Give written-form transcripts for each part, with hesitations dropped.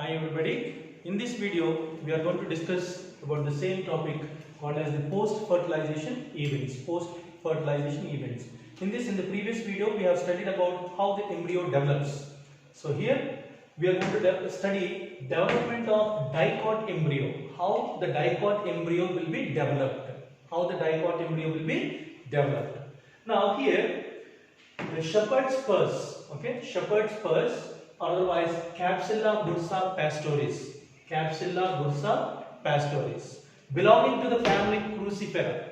Hi everybody. In this video, we are going to discuss about the same topic called as the post-fertilization events. Post-fertilization events. In the previous video, we have studied about how the embryo develops. So here, we are going to study development of dicot embryo. How the dicot embryo will be developed. How the dicot embryo will be developed. Now here, the shepherd's purse. Okay, shepherd's purse, otherwise Capsella bursa pastoris. Capsella bursa pastoris, belonging to the family Crucifera.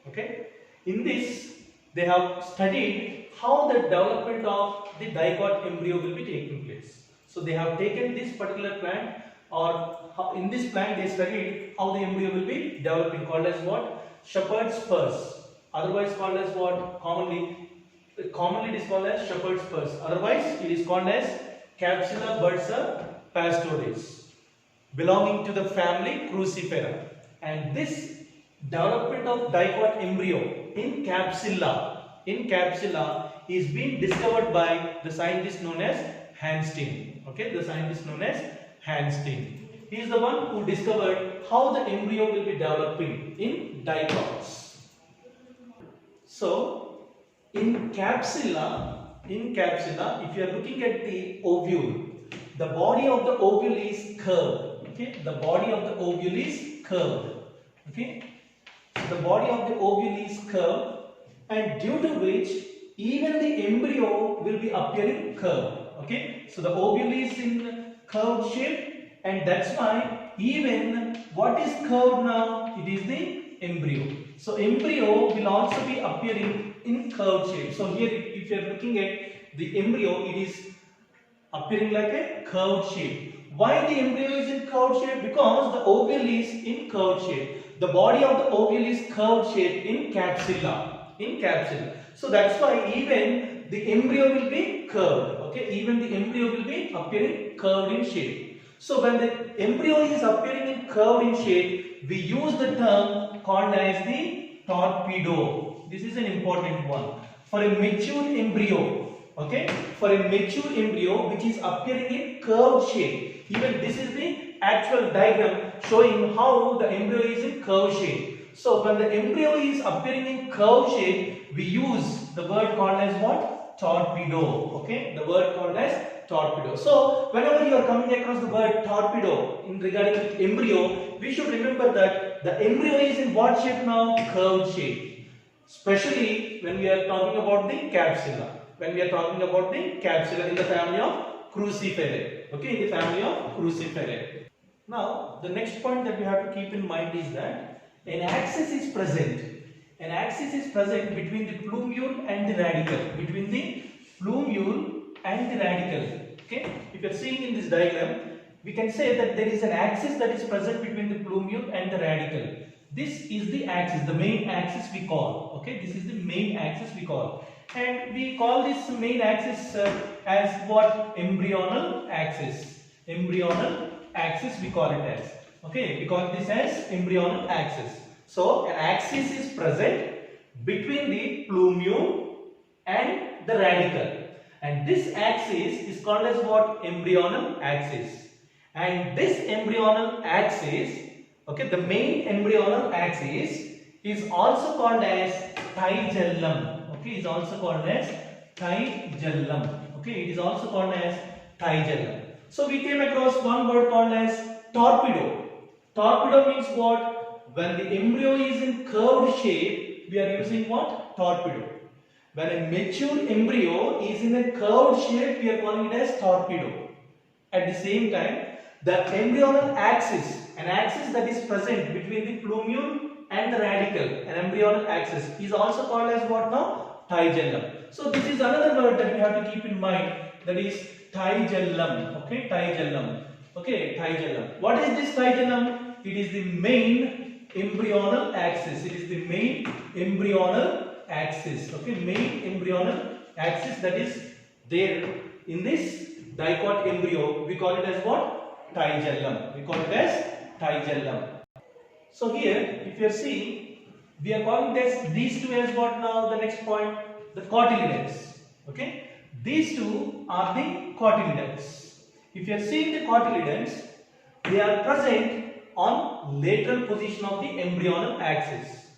Okay, in this they have studied how the development of the dicot embryo will be taking place. So they have taken this particular plant, or in this plant they studied how the embryo will be developing, called as what? Shepherd's purse, otherwise called as what? Commonly it is called as shepherd's purse, otherwise it is called as Capsella bursa pastoris, belonging to the family Crucifera. And this development of dicot embryo in capsilla is being discovered by the scientist known as Hansteen. Okay, the scientist known as Hansteen. He is the one who discovered how the embryo will be developing in dicots. So in capsilla, if you are looking at the ovule, the body of the ovule is curved. Okay, the body of the ovule is curved. Okay, the body of the ovule is curved, and due to which even the embryo will be appearing curved. Okay, so the ovule is in curved shape, and that's why even what is curved now, it is the embryo. So embryo will also be appearing in curved shape. So here, if you are looking at the embryo, it is appearing like a curved shape. Why the embryo is in curved shape? Because the ovule is in curved shape. The body of the ovule is curved shape in capsilla. So that's why even the embryo will be curved. Okay, even the embryo will be appearing curved in shape. So when the embryo is appearing in curved in shape, we use the term called as the torpedo. This is an important one. For a mature embryo, okay, for a mature embryo which is appearing in curved shape, even this is the actual diagram showing how the embryo is in curved shape. So when the embryo is appearing in curved shape, we use the word called as what? Torpedo. Okay, the word called as torpedo. So whenever you are coming across the word torpedo in regarding to embryo, we should remember that the embryo is in what shape now? Curved shape. Especially when we are talking about the capsilla. When we are talking about the capsilla in the family of Cruciferae. Okay, in the family of Cruciferae. Now, the next point that we have to keep in mind is that an axis is present. An axis is present between the plumule and the radicle. Between the plumule and the radicle. Okay, if you are seeing in this diagram, we can say that there is an axis that is present between the plumule and the radicle. This is the axis, the main axis we call. Okay, this is the main axis we call, and we call this main axis as what? Embryonal axis. Embryonal axis we call it as. Okay, we call this as embryonal axis. So an axis is present between the plumule and the radicle. And this axis is called as what? Embryonal axis. And this embryonal axis, okay, the main embryonal axis is also called as thigellum. Okay, is also called as thigellum. Okay, it is also called as thigellum. So we came across one word called as torpedo. Torpedo means what? When the embryo is in curved shape, we are using what? Torpedo. When a mature embryo is in a curved shape, we are calling it as torpedo. At the same time, the embryonal axis, an axis that is present between the plumule and the radicle, an embryonal axis, is also called as what now? Thigellum. So this is another word that we have to keep in mind, that is thigellum. Okay, thigellum. Okay, thigellum. What is this thigellum? It is the main embryonal axis. It is the main embryonal axis. Okay, main embryonal axis that is there in this dicot embryo. We call it as what? Thigellum. We call it as thigellum. So here, if you are seeing, we are calling this these two as what now? The next point, the cotyledons. Okay, these two are the cotyledons. If you are seeing the cotyledons, they are present on lateral position of the embryonal axis.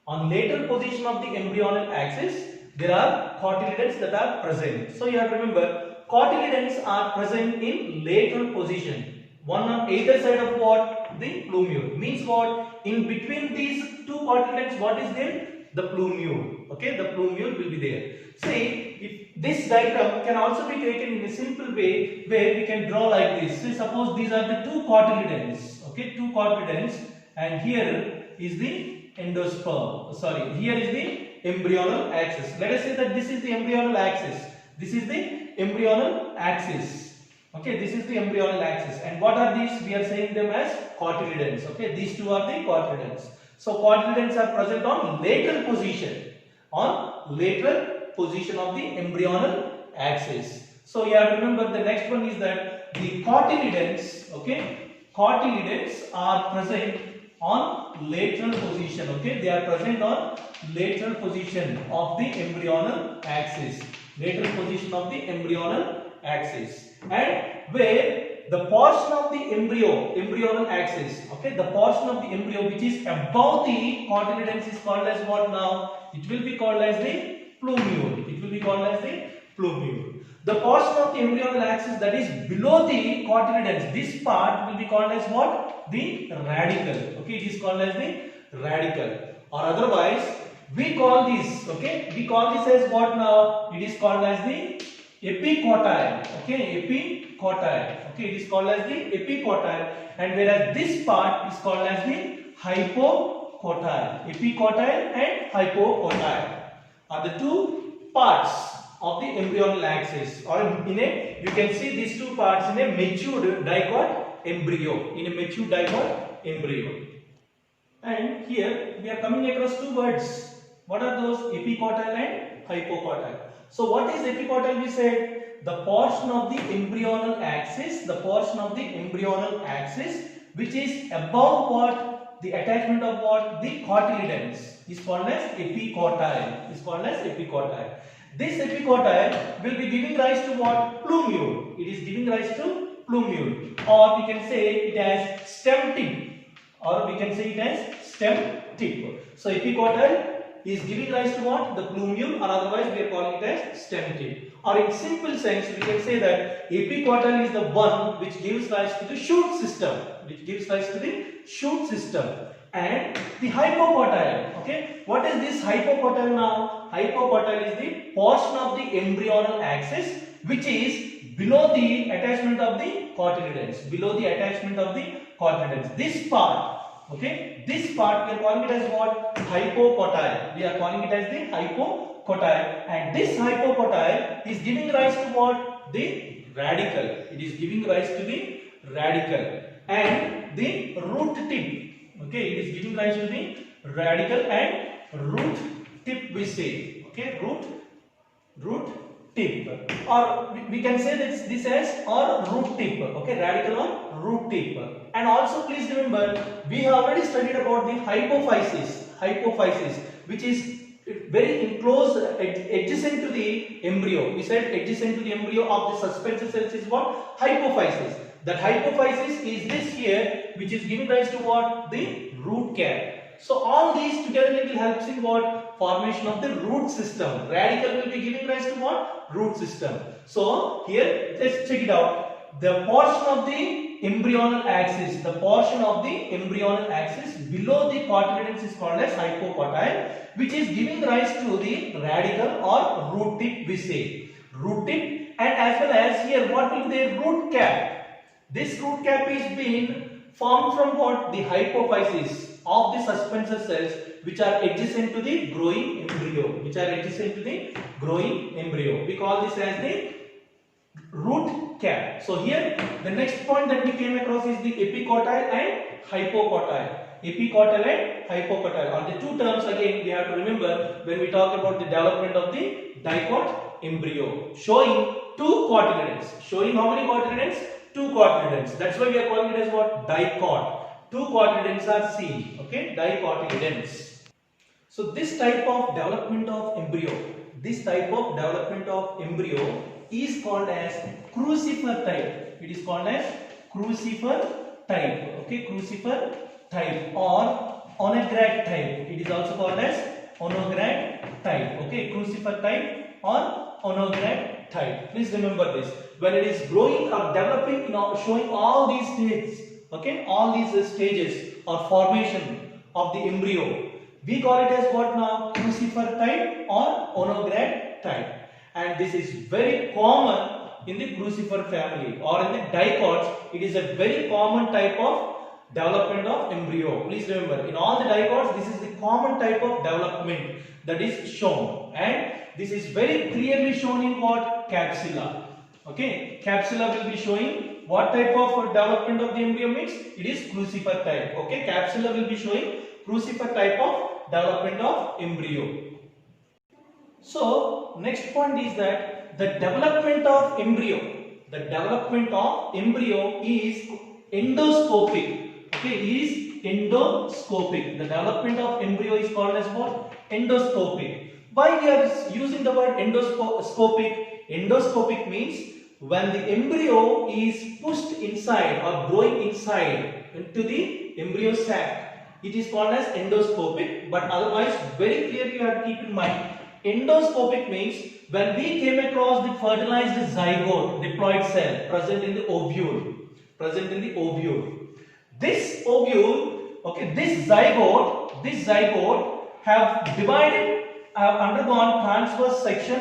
On lateral position of the embryonal axis, there are cotyledons that are present. So you have to remember, cotyledons are present in lateral position. One on either side of what? The plumule. Means what? In between these two cotyledons, what is there? The plumule. Okay, the plumule will be there. See, if this diagram can also be taken in a simple way where we can draw like this. So suppose these are the two cotyledons. Okay, two cotyledons, and here is the endosperm. Sorry, here is the embryonal axis. Let us say that this is the embryonal axis. This is the embryonal axis. Okay, this is the embryonal axis. And what are these? We are saying them as cotyledons. Okay, these two are the cotyledons. So cotyledons are present on lateral position. On lateral position of the embryonal axis. So you have to remember the next one is that the cotyledons, okay, cotyledons are present on lateral position. Okay, they are present on lateral position of the embryonal axis. Lateral position of the embryonal axis. And where the portion of the embryonal axis, okay, the portion of the embryo which is above the cotyledons is called as what now? It will be called as the plumule. It will be called as the plumule. The portion of the embryonal axis that is below the cotyledons, this part will be called as what? The radicle. Okay, it is called as the radicle. Or otherwise, we call this, okay, we call this as what now? It is called as the epicotyle. Okay, epicotyle. Okay, it is called as the epicotyle, and whereas this part is called as the hypocotyle. Epicotyle and hypocotyle are the two parts of the embryonal axis, or in a, you can see these two parts in a matured dicot embryo. In a matured dicot embryo. And here we are coming across two words. What are those? Epicotyle and hypocotyle. So what is epicotyle? We said the portion of the embryonal axis, the portion of the embryonal axis which is above what? The attachment of what? The cotyledons is called as epicotyle. Is called as epicotyle. This epicotyle will be giving rise to what? Plumule. It is giving rise to plumule, or we can say it as stem tip, or we can say it as stem tip. So epicotyle is giving rise to what? The plumule, or otherwise we are calling it as stem tip. Or in simple sense, we can say that epicotyle is the one which gives rise to the shoot system. Which gives rise to the shoot system. And the hypocotyle. Okay, what is this hypocotyle now? Hypocotyle is the portion of the embryonal axis which is below the attachment of the cotyledons. Below the attachment of the cotyledons. This part, okay, this part we are calling it as what? Hypocotyle. We are calling it as the hypocotyle, and this hypocotyle is giving rise to what? The radicle. It is giving rise to the radicle and the root tip. Okay, it is giving rise to the radicle and root tip, we say. Okay, root tip, or we can say this as or root tip. Okay, radical or root tip. And also please remember, we have already studied about the hypophysis, which is very close, adjacent to the embryo. We said adjacent to the embryo of the suspension cells is what? Hypophysis. That hypophysis is this here, which is giving rise to what? The root cap. So all these together will help in what? Formation of the root system. Radicle will be giving rise to what? Root system. So here, let's check it out. The portion of the embryonal axis, the portion of the embryonal axis below the cotyledons is called as hypocotyle, which is giving rise to the radicle or root tip, we say. Root tip, and as well as here, what will be the root cap? This root cap is being formed from what? The hypophysis of the suspensor cells which are adjacent to the growing embryo. Which are adjacent to the growing embryo. We call this as the root cap. So here the next point that we came across is the epicotyle and hypocotyle. Epicotyle and hypocotyle are the two terms again we have to remember when we talk about the development of the dicot embryo, showing two cotyledons. Showing how many cotyledons? Two cotyledons. That's why we are calling it as what? Dicot. Two cotyledons are seen. Okay, dicotyledons. So this type of development of embryo, is called as crucifer type. It is called as crucifer type. Okay, crucifer type or onograd type. It is also called as onograd type. Okay, crucifer type or onograd type. Please remember this. When it is growing or developing, showing all these stages, okay, all these stages or formation of the embryo, we call it as what now? Crucifer type or onograd type. And this is very common in the crucifer family or in the dicots. It is a very common type of development of embryo. Please remember, in all the dicots, this is the common type of development that is shown, and this is very clearly shown in what? Capsula. Okay, capsula will be showing what type of development of the embryo means. It is crucifer type. Okay, capsula will be showing crucifer type of development of embryo. So next point is that the development of embryo is endoscopic. Okay, is endoscopic. The development of embryo is called as what? Endoscopic. Why we are using the word endoscopic? Endoscopic means when the embryo is pushed inside or growing inside into the embryo sac, it is called as endoscopic. But otherwise, very clearly you have to keep in mind, endoscopic means when we came across the fertilized zygote, diploid cell present in the ovule, this ovule, okay, this zygote have undergone transverse section,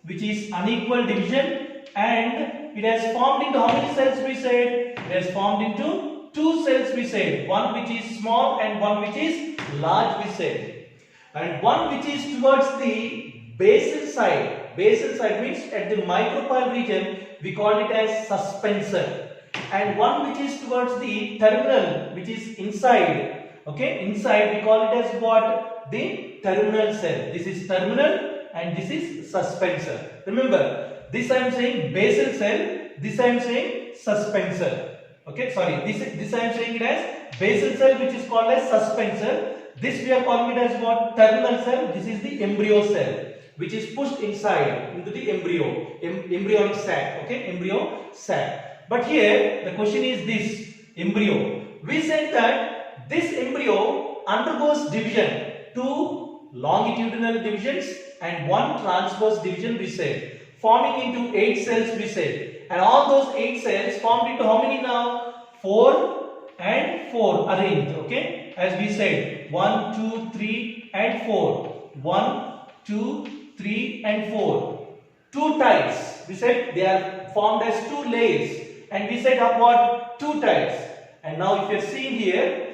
which is unequal division, and it has formed into how many cells we said? It has formed into two cells we said, one which is small and one which is large we said, and one which is towards the basal side means at the micropyle region we call it as suspensor, and one which is towards the terminal, which is inside, okay, inside we call it as what? The terminal cell. This is terminal and this is suspensor. Remember, this I am saying basal cell, this I am saying suspensor. Okay, sorry, this I am saying it as basal cell, which is called as suspensor. This we are calling it as what? Terminal cell. This is the embryo cell, which is pushed inside into the embryonic sac. Okay, embryo sac. But here the question is this embryo. We said that this embryo undergoes division, two longitudinal divisions and one transverse division we said, forming into 8 cells we said, and all those 8 cells formed into how many now? 4 and 4 arranged. Okay, as we said, 1, 2, 3 and 4. 1, 2, 3 and 4. 2 tiles. We said they are formed as 2 layers, and we said what? 2 tiles. And now if you are seeing here,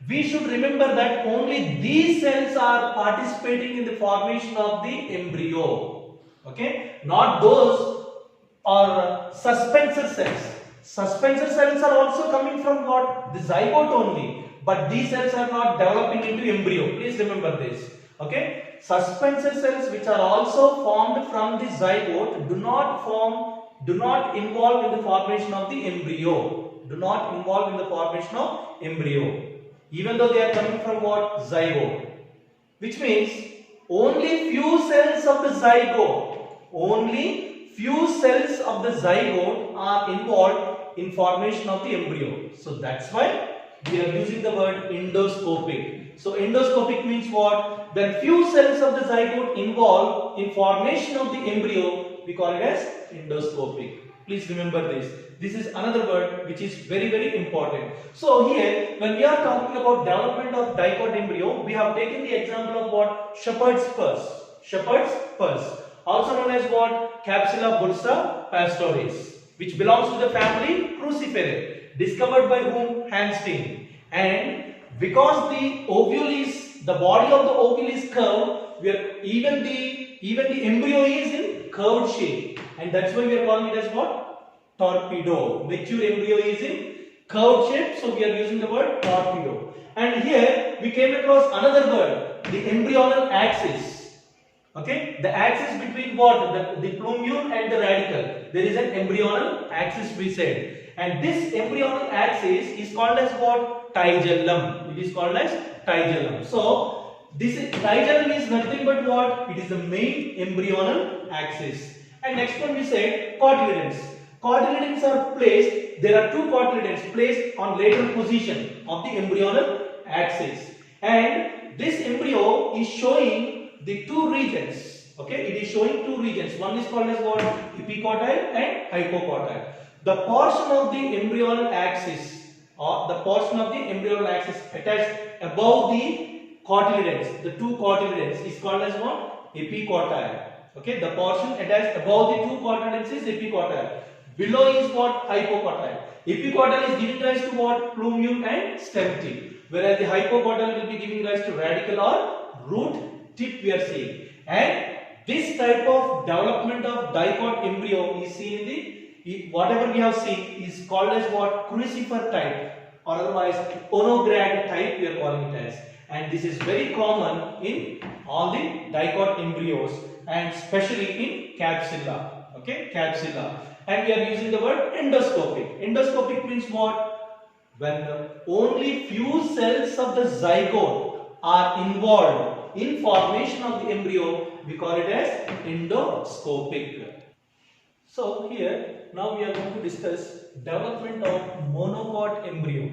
we should remember that only these cells are participating in the formation of the embryo. Okay, not those are suspensor cells. Suspensor cells are also coming from what? The zygote only, but these cells are not developing into embryo. Please remember this. Okay, suspensor cells which are also formed from the zygote do not involve in the formation of the embryo. Even though they are coming from what? Zygote. Which means only few cells of the zygote are involved in formation of the embryo. So that's why we are using the word endoscopic. So endoscopic means what? When few cells of the zygote involved in formation of the embryo, we call it as endoscopic. Please remember this. This is another word which is very, very important. So here, when we are talking about development of dicot embryo, we have taken the example of what? Shepherd's purse. Also known as what? Capsula bursa pastoris, which belongs to the family Cruciferae, discovered by whom? Hansteen. And because the body of the ovule is curved, even the embryo is in curved shape, and that's why we are calling it as what? Torpedo. Mature embryo is in curved shape, so we are using the word torpedo. And here we came across another word, the embryonal axis. Okay, the axis between what? The plumule and the radicle. There is an embryonal axis we said, and this embryonal axis is called as what? Tigellum. It is called as tigellum. So tigellum is nothing but what? It is the main embryonal axis. And next one we said cotyledons. Cotyledons are placed, there are two cotyledons placed on lateral position of the embryonal axis, and this embryo is showing the two regions. Okay, it is showing two regions. One is called as what? Epicotyle and hypocotyle. The portion of the embryonal axis, or the portion of the embryonal axis attached above the cotyledons, the two cotyledons, is called as what? Epicotyle. Okay, the portion attached above the two cotyledons is epicotyle. Below is what? Hypocotyle. Epicotyle is giving rise to what? Plumule and stem tip. Whereas the hypocotyle will be giving rise to radical or root tip, we are seeing. And this type of development of dicot embryo is seen in the, whatever we have seen is called as what? Crucifer type, or otherwise onograd type we are calling it as. And this is very common in all the dicot embryos and especially in capsula. Okay, capsula. And we are using the word endoscopic. Endoscopic means what? When only few cells of the zygote are involved in formation of the embryo, we call it as endoscopic. So here, now we are going to discuss development of monocot embryo.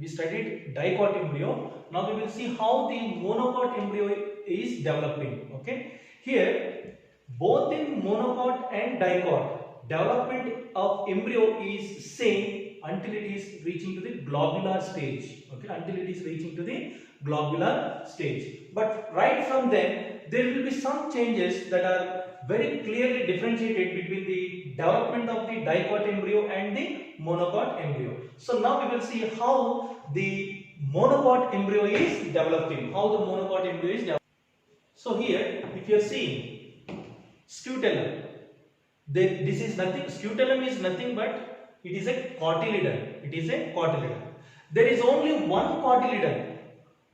We studied dicot embryo. Now we will see how the monocot embryo is developing. Okay. Here, both in monocot and dicot, development of embryo is same until it is reaching to the globular stage. Okay, until it is reaching to the globular stage. But right from then, there will be some changes that are very clearly differentiated between the development of the dicot embryo and the monocot embryo. So now we will see how the monocot embryo is developing. How the monocot embryo is developing. So here, if you are seeing scutellum, this is nothing. Scutellum is nothing but it is a cotyledon. It is a cotyledon. There is only one cotyledon.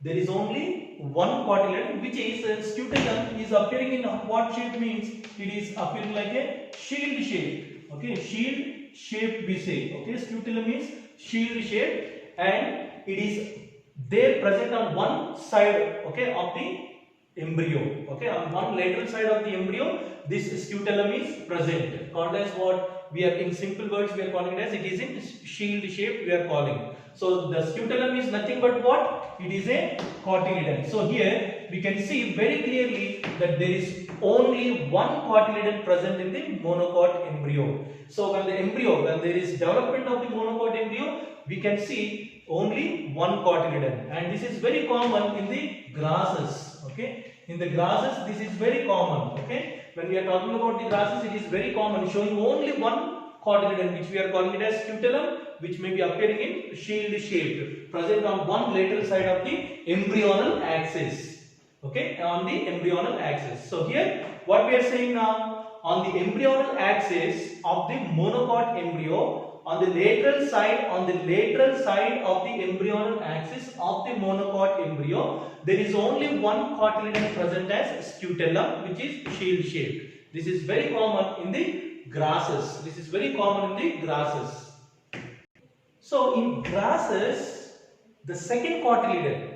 There is only one cotyledon, which is scutellum is appearing in what shape means? It is appearing like a shield shape. Okay, shield shape we say. Okay, scutellum is shield shape, and it is there present on one side. Okay, of the embryo. Okay, on one lateral side of the embryo, this scutellum is present. Called as what? We are in simple words. We are calling it as it is in shield shape. We are calling. So the scutellum is nothing but what? It is a cotyledon. So here we can see very clearly that there is only one cotyledon present in the monocot embryo. So when there is development of the monocot embryo, we can see only one cotyledon, and this is very common in the grasses. Okay, in the grasses this is very common. Okay, when we are talking about the grasses, it is very common, showing only one cotyledon, which we are calling it as scutellum, which may be appearing in shield shape, present on one lateral side of the embryonal axis. Okay, on the embryonal axis. So here, what we are saying now, on the embryonal axis of the monocot embryo, on the lateral side of the embryonal axis of the monocot embryo, there is only one cotyledon present as scutellum, which is shield shaped. This is very common in the grasses. This is very common in the grasses. So in grasses, the second cotyledon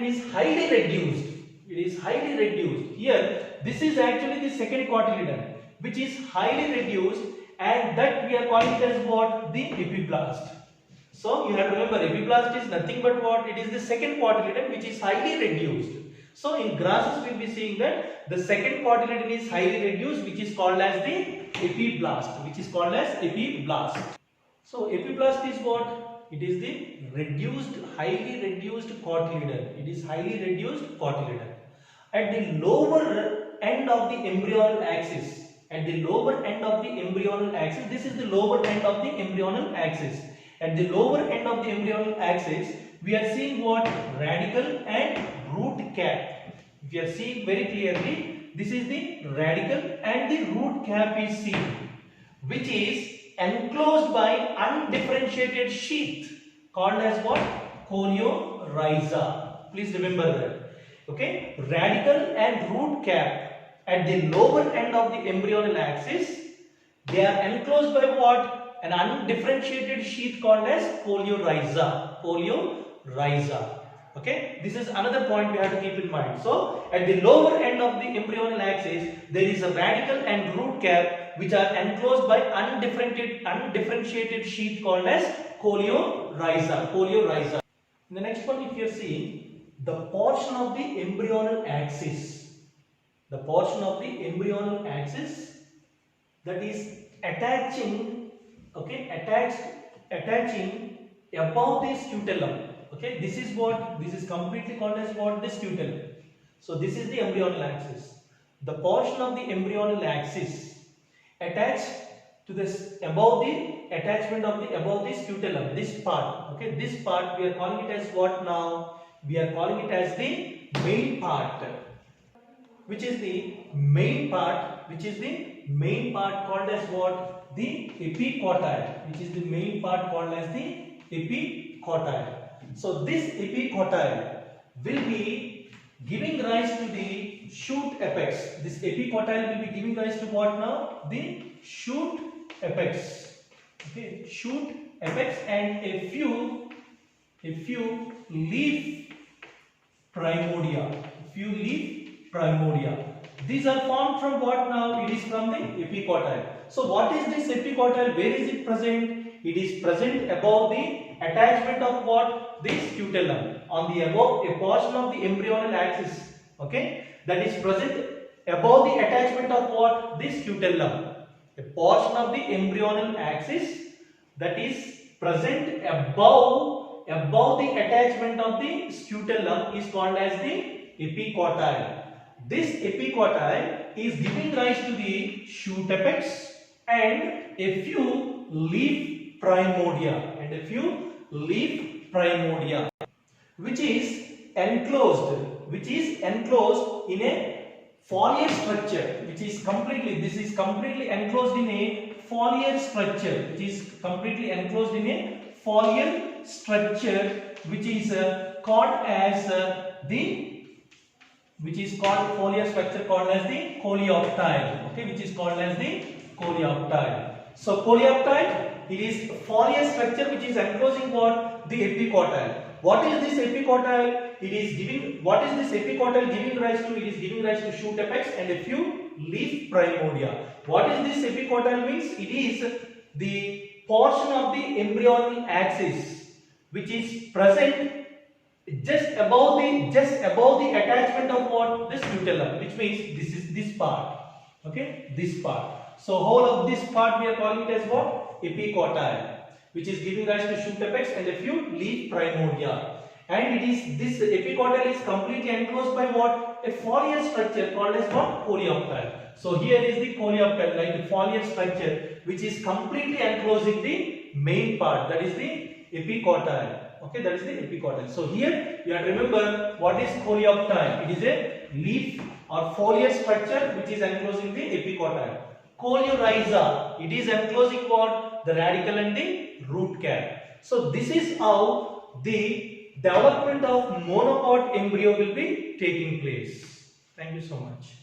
is highly reduced. It is highly reduced. Here, this is actually the second cotyledon, which is highly reduced, and that we are calling it as what? The epiblast. So you have to remember, epiblast is nothing but what? It is the second cotyledon which is highly reduced. So in grasses we will be seeing that the second cotyledon is highly reduced, which is called as the epiblast. So epiblast is what? It is the highly reduced cotyledon. It is highly reduced cotyledon. At the lower end of the embryonal axis, this is the lower end of the embryonal axis. At the lower end of the embryonal axis, we are seeing what? Radicle and root cap. If you are seeing very clearly, this is the radicle and the root cap is seen, which is enclosed by undifferentiated sheath called as what? Coleorhiza. Please remember that. Okay, radicle and root cap at the lower end of the embryonal axis, they are enclosed by what? An undifferentiated sheath called as coleorhiza. Okay, this is another point we have to keep in mind. So at the lower end of the embryonal axis, there is a radicle and root cap which are enclosed by undifferentiated sheath called as coleorhiza. In the next one, if you are seeing the portion of the embryonal axis, that is attaching above the scutellum. Okay, this is completely called as what? The scutellum. So this is the embryonal axis. The portion of the embryonal axis attached to this above the scutellum, this part. Okay, this part we are calling it as what now? We are calling it as the main part. Which is the main part called as what? The epicotyle. Which is the main part called as the epicotyle. So this epicotyle will be giving rise to the shoot apex. This epicotyle will be giving rise to what now? The shoot apex. Okay, shoot apex and a few leaf primordia. These are formed from what now? It is from the epicotyle. So what is this epicotyle? Where is it present? It is present above the attachment of what? The scutellum. On the above a portion of the embryonal axis. Okay, that is present above the attachment of what? The scutellum. A portion of the embryonal axis that is present above the attachment of the scutellum is called as the epicotyle. This epicotyle is giving rise to the shoot apex and a few leaf primordia which is enclosed in a foliar structure, which is completely enclosed in a foliar structure, which is called as the coleoptile. Okay, which is called as the coleoptile. So coleoptile, it is a foliar structure which is enclosing what? The epicotyle. What is this epicotyle? What is this epicotyle giving rise to? It is giving rise to shoot apex and a few leaf primordia. What is this epicotyle means? It is the portion of the embryonal axis which is present just above the attachment of what? The scutellum, which means this is this part. Okay, this part. So whole of this part we are calling it as what? Epicotyle, which is giving rise to shoot apex and a few leaf primordia. And this epicotyle is completely enclosed by what? A foliar structure called as what? Coleoptile. So here is the coleoptile, like the foliar structure, which is completely enclosing the main part, that is the epicotyle. Okay, that is the epicotyle. So here you have to remember what is coleoptile. It is a leaf or foliar structure which is enclosing the epicotyle. Coleorhiza, it is enclosing what? The radicle and the root cap. So this is how the development of monopod embryo will be taking place. Thank you so much.